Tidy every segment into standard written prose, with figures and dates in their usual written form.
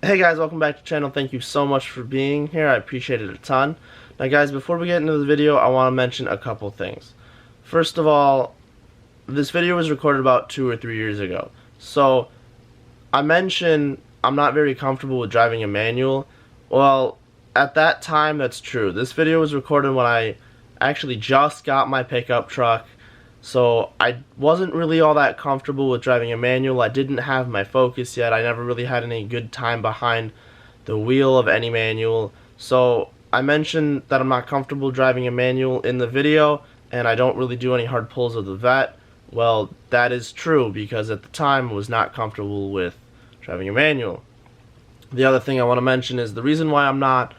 Hey guys, welcome back to the channel. Thank you so much for being here. I appreciate it a ton. Now guys, before we get into the video, I want to mention a couple things. First of all, this video was recorded about 2 or 3 years ago. So, I mentioned I'm not very comfortable with driving a manual. Well, at that time, that's true. This video was recorded when I actually just got my pickup truck. So I wasn't really all that comfortable with driving a manual. I didn't have my Focus yet. I never really had any good time behind the wheel of any manual. So I mentioned that I'm not comfortable driving a manual in the video, and I don't really do any hard pulls of the Vette. Well, that is true because at the time I was not comfortable with driving a manual. The other thing I want to mention is the reason why I'm not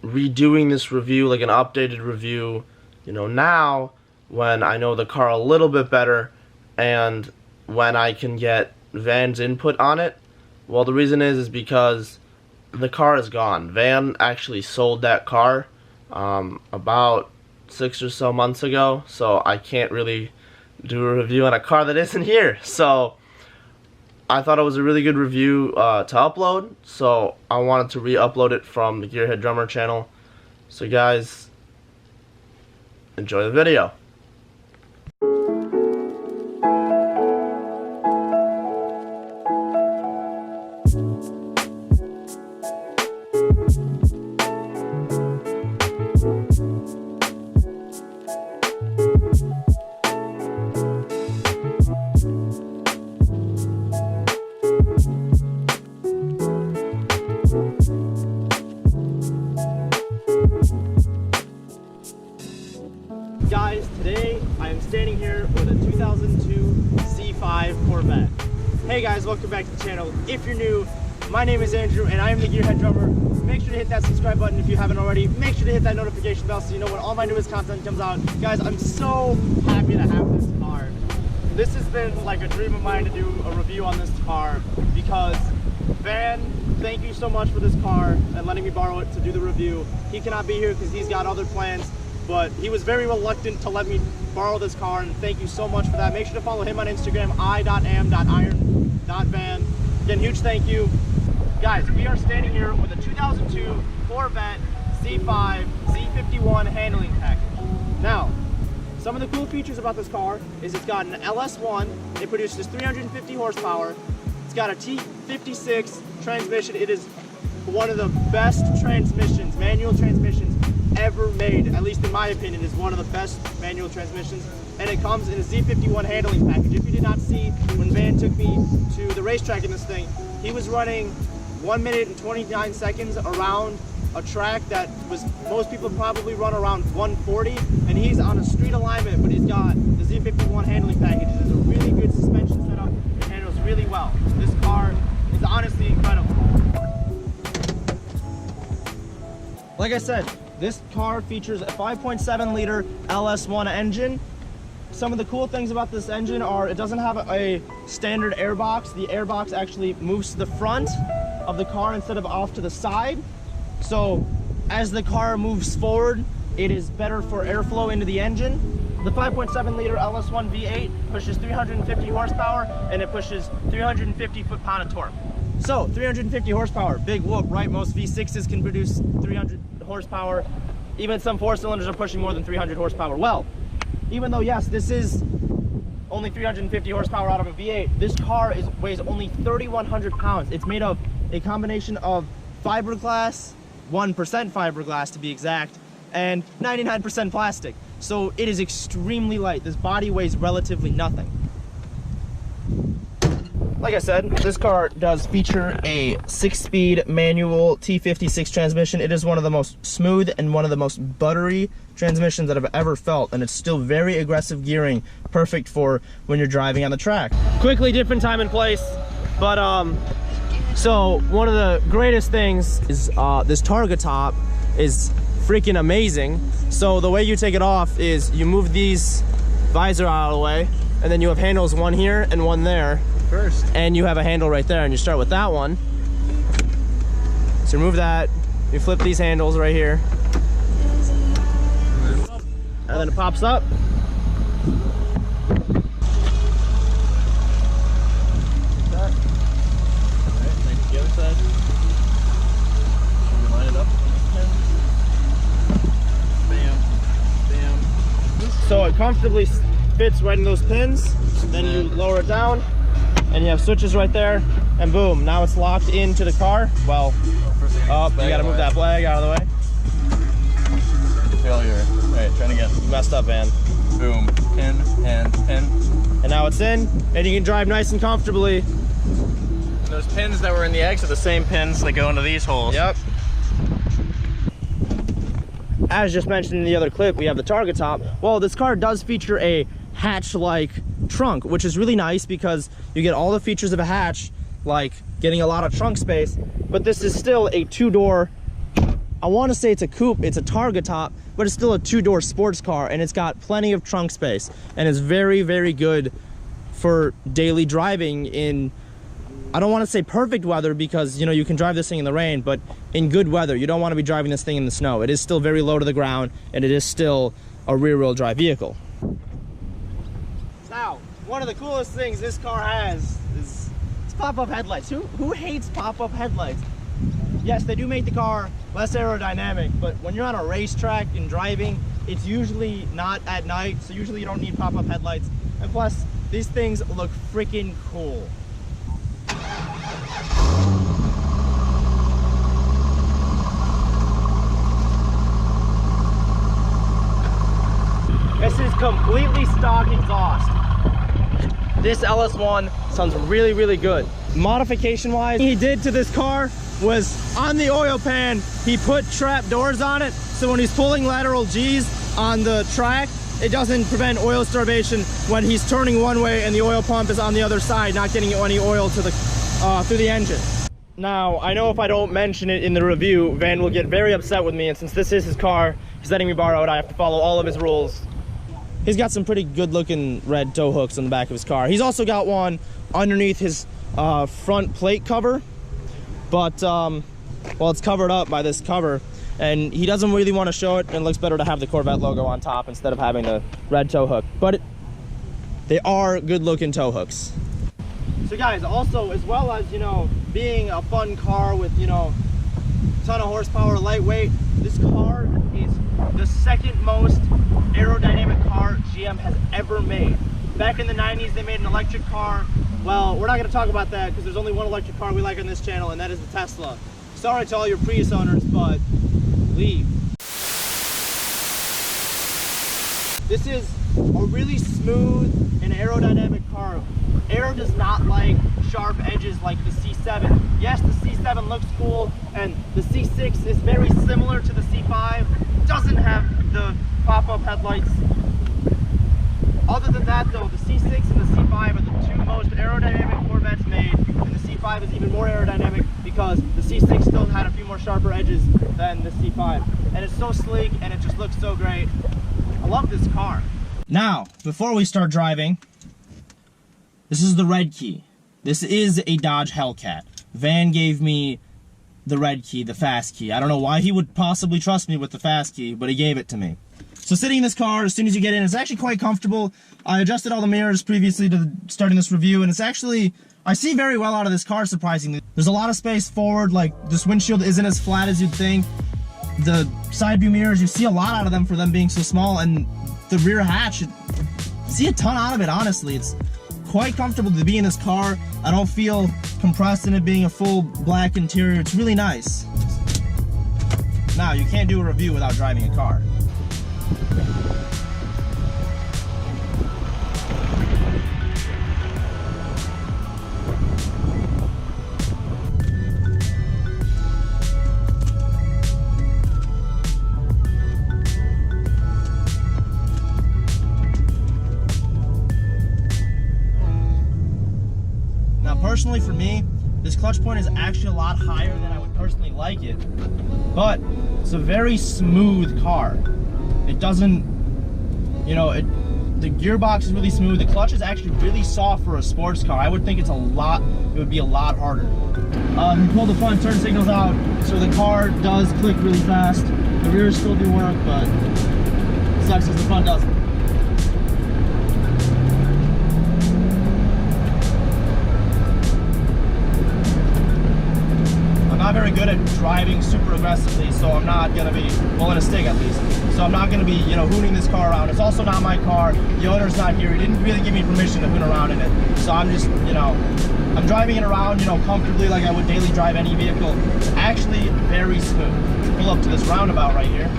redoing this review, like an updated review, now, when I know the car a little bit better and when I can get Van's input on it. Well, the reason is because the car is gone. Van actually sold that car about 6 or so months ago, so I can't really do a review on a car that isn't here. So I thought it was a really good review to upload, so I wanted to re-upload it from the Gearhead Drummer channel. So guys, enjoy the video. Guys, today I am standing here with a 2002 C5 Corvette. Hey guys, welcome back to the channel. If you're new, my name is Andrew and I am the Gearhead Drummer. Make sure to hit that subscribe button if you haven't already. Make sure to hit that notification bell so you know when all my newest content comes out. Guys, I'm so happy to have this car. This has been like a dream of mine to do a review on this car because Van, thank you so much for this car and letting me borrow it to do the review. He cannot be here because he's got other plans, but he was very reluctant to let me borrow this car, and thank you so much for that. Make sure to follow him on Instagram, i.am.iron.van. Again, huge thank you. Guys, we are standing here with a 2002 Corvette C5 Z51 handling package. Now, some of the cool features about this car is it's got an LS1, it produces 350 horsepower, it's got a T56 transmission. It is one of the best transmissions, manual transmissions ever made, at least in my opinion, is one of the best manual transmissions, and it comes in a Z51 handling package. If you did not see, when Van took me to the racetrack in this thing, he was running 1 minute and 29 seconds around a track that was, most people probably run around 140, and he's on a street alignment, but he's got the Z51 handling package. It's a really good suspension setup, it handles really well. This car is honestly incredible. Like I said, this car features a 5.7 liter LS1 engine. Some of the cool things about this engine are it doesn't have a standard airbox. The airbox actually moves to the front of the car instead of off to the side. So as the car moves forward, it is better for airflow into the engine. The 5.7 liter LS1 V8 pushes 350 horsepower and it pushes 350 foot-pound of torque. So 350 horsepower, big whoop, right? Most V6s can produce 300 horsepower. Even some 4-cylinders are pushing more than 300 horsepower. Well, even though yes, this is only 350 horsepower out of a V8, this car weighs only 3,100 pounds. It's made of a combination of fiberglass, 1% fiberglass to be exact, and 99% plastic. So it is extremely light. This body weighs relatively nothing. Like I said, this car does feature a 6-speed manual T56 transmission. It is one of the most smooth and one of the most buttery transmissions that I've ever felt, and it's still very aggressive gearing, perfect for when you're driving on the track. Quickly, different time and place, but so one of the greatest things is this targa top is freaking amazing. So the way you take it off is you move these visor out of the way, and then you have handles, one here and one there. First. And you have a handle right there, and you start with that one. So remove that, you flip these handles right here, and then it pops up. it comfortably fits right in those pins. Then you lower it down, and you have switches right there, and boom, now it's locked into the car. Well, you gotta move that flag out of the way. Failure. Wait, trying again. You messed up, man. Boom. Pin, and pin. And now it's in, and you can drive nice and comfortably. And those pins that were in the X are the same pins that go into these holes. Yep. As just mentioned in the other clip, we have the target top. Well, this car does feature a hatch-like trunk, which is really nice because you get all the features of a hatch, like getting a lot of trunk space, but this is still a two-door, I want to say it's a coupe, it's a target top, but it's still a two-door sports car, and it's got plenty of trunk space, and it's very, very good for daily driving in, I don't want to say perfect weather because, you know, you can drive this thing in the rain, but in good weather. You don't want to be driving this thing in the snow. It is still very low to the ground, and it is still a rear-wheel drive vehicle. Now, one of the coolest things this car has is pop-up headlights. Who hates pop-up headlights? Yes, they do make the car less aerodynamic, but when you're on a racetrack and driving, it's usually not at night, so usually you don't need pop-up headlights. And plus, these things look freaking cool. This is completely stock exhaust. This LS1 sounds really, really good. Modification-wise, he did to this car was on the oil pan, he put trap doors on it, so when he's pulling lateral G's on the track, it doesn't prevent oil starvation when he's turning one way and the oil pump is on the other side, not getting any oil to the through the engine. Now, I know if I don't mention it in the review, Van will get very upset with me, and since this is his car, he's letting me borrow it, I have to follow all of his rules. He's got some pretty good looking red tow hooks on the back of his car. He's also got one underneath his front plate cover, but well, it's covered up by this cover, and he doesn't really want to show it, and it looks better to have the Corvette logo on top instead of having the red tow hook. But they are good looking tow hooks. So guys, also, as well as, you know, being a fun car with, you know, a ton of horsepower, lightweight, this car is the second most aerodynamic car GM has ever made. Back in the 90s, they made an electric car. Well, we're not going to talk about that because there's only one electric car we like on this channel, and that is the Tesla. Sorry to all your Prius owners, but leave. This is a really smooth and aerodynamic car. Aero does not like sharp edges like the C7. Yes, the C7 looks cool, and the C6 is very similar to the C5. It doesn't have the pop-up headlights. Other than that though, the C6 and the C5 are the two most aerodynamic Corvettes made, and the C5 is even more aerodynamic because the C6 still had a few more sharper edges than the C5. And it's so sleek, and it just looks so great. I love this car. Now, before we start driving, this is the red key. This is a Dodge Hellcat. Van gave me the red key, the fast key. I don't know why he would possibly trust me with the fast key, but he gave it to me. So sitting in this car, as soon as you get in, it's actually quite comfortable. I adjusted all the mirrors previously to starting this review, and it's actually, I see very well out of this car, surprisingly. There's a lot of space forward, like this windshield isn't as flat as you'd think. The side view mirrors, you see a lot out of them for them being so small, and the rear hatch, you see a ton out of it, honestly. It's quite comfortable to be in this car. I don't feel compressed in it being a full black interior. It's really nice. Now, you can't do a review without driving a car. Personally, for me, this clutch point is actually a lot higher than I would personally like it, but it's a very smooth car. It doesn't, you know, the gearbox is really smooth. The clutch is actually really soft for a sports car. I would think it would be a lot harder. You pull the front turn signals out, so the car does click really fast. The rears still do work, but it sucks because the front doesn't. not very good at driving super aggressively, so I'm not gonna be pulling a stick at least. So I'm not gonna be, you know, hooning this car around. It's also not my car. The owner's not here. He didn't really give me permission to hoon around in it. So I'm just, you know, I'm driving it around, you know, comfortably like I would daily drive any vehicle. It's actually very smooth. Let's pull up to this roundabout right here.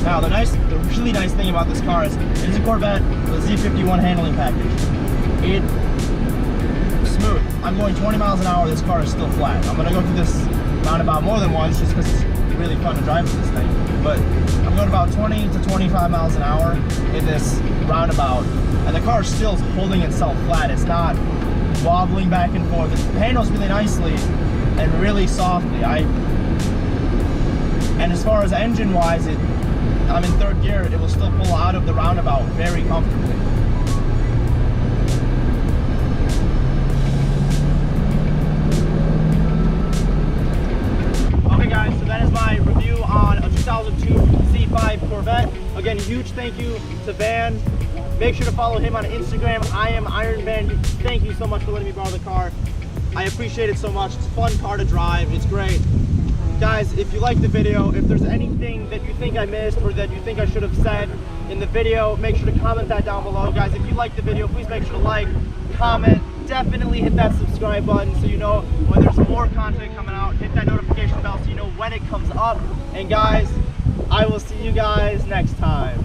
Now the really nice thing about this car is it is a Corvette with a Z51 handling package. It's smooth. I'm going 20 miles an hour, this car is still flat. I'm gonna go through this roundabout more than once just because it's really fun to drive with this thing. But I'm going about 20 to 25 miles an hour in this roundabout, and the car is still holding itself flat. It's not wobbling back and forth. It handles really nicely and really softly. And as far as engine wise, I'm in third gear, it will still pull out of the roundabout very comfortably. Okay guys, so that is my review on a 2002 C5 Corvette. Again, huge thank you to Van. Make sure to follow him on Instagram. I am Iron Van. Thank you so much for letting me borrow the car. I appreciate it so much. It's a fun car to drive. It's great. Guys, if you like the video, if there's anything that you think I missed or that you think I should have said in the video, make sure to comment that down below. Guys, if you like the video, please make sure to like, comment, definitely hit that subscribe button so you know when there's more content coming out. Hit that notification bell so you know when it comes up. And guys, I will see you guys next time.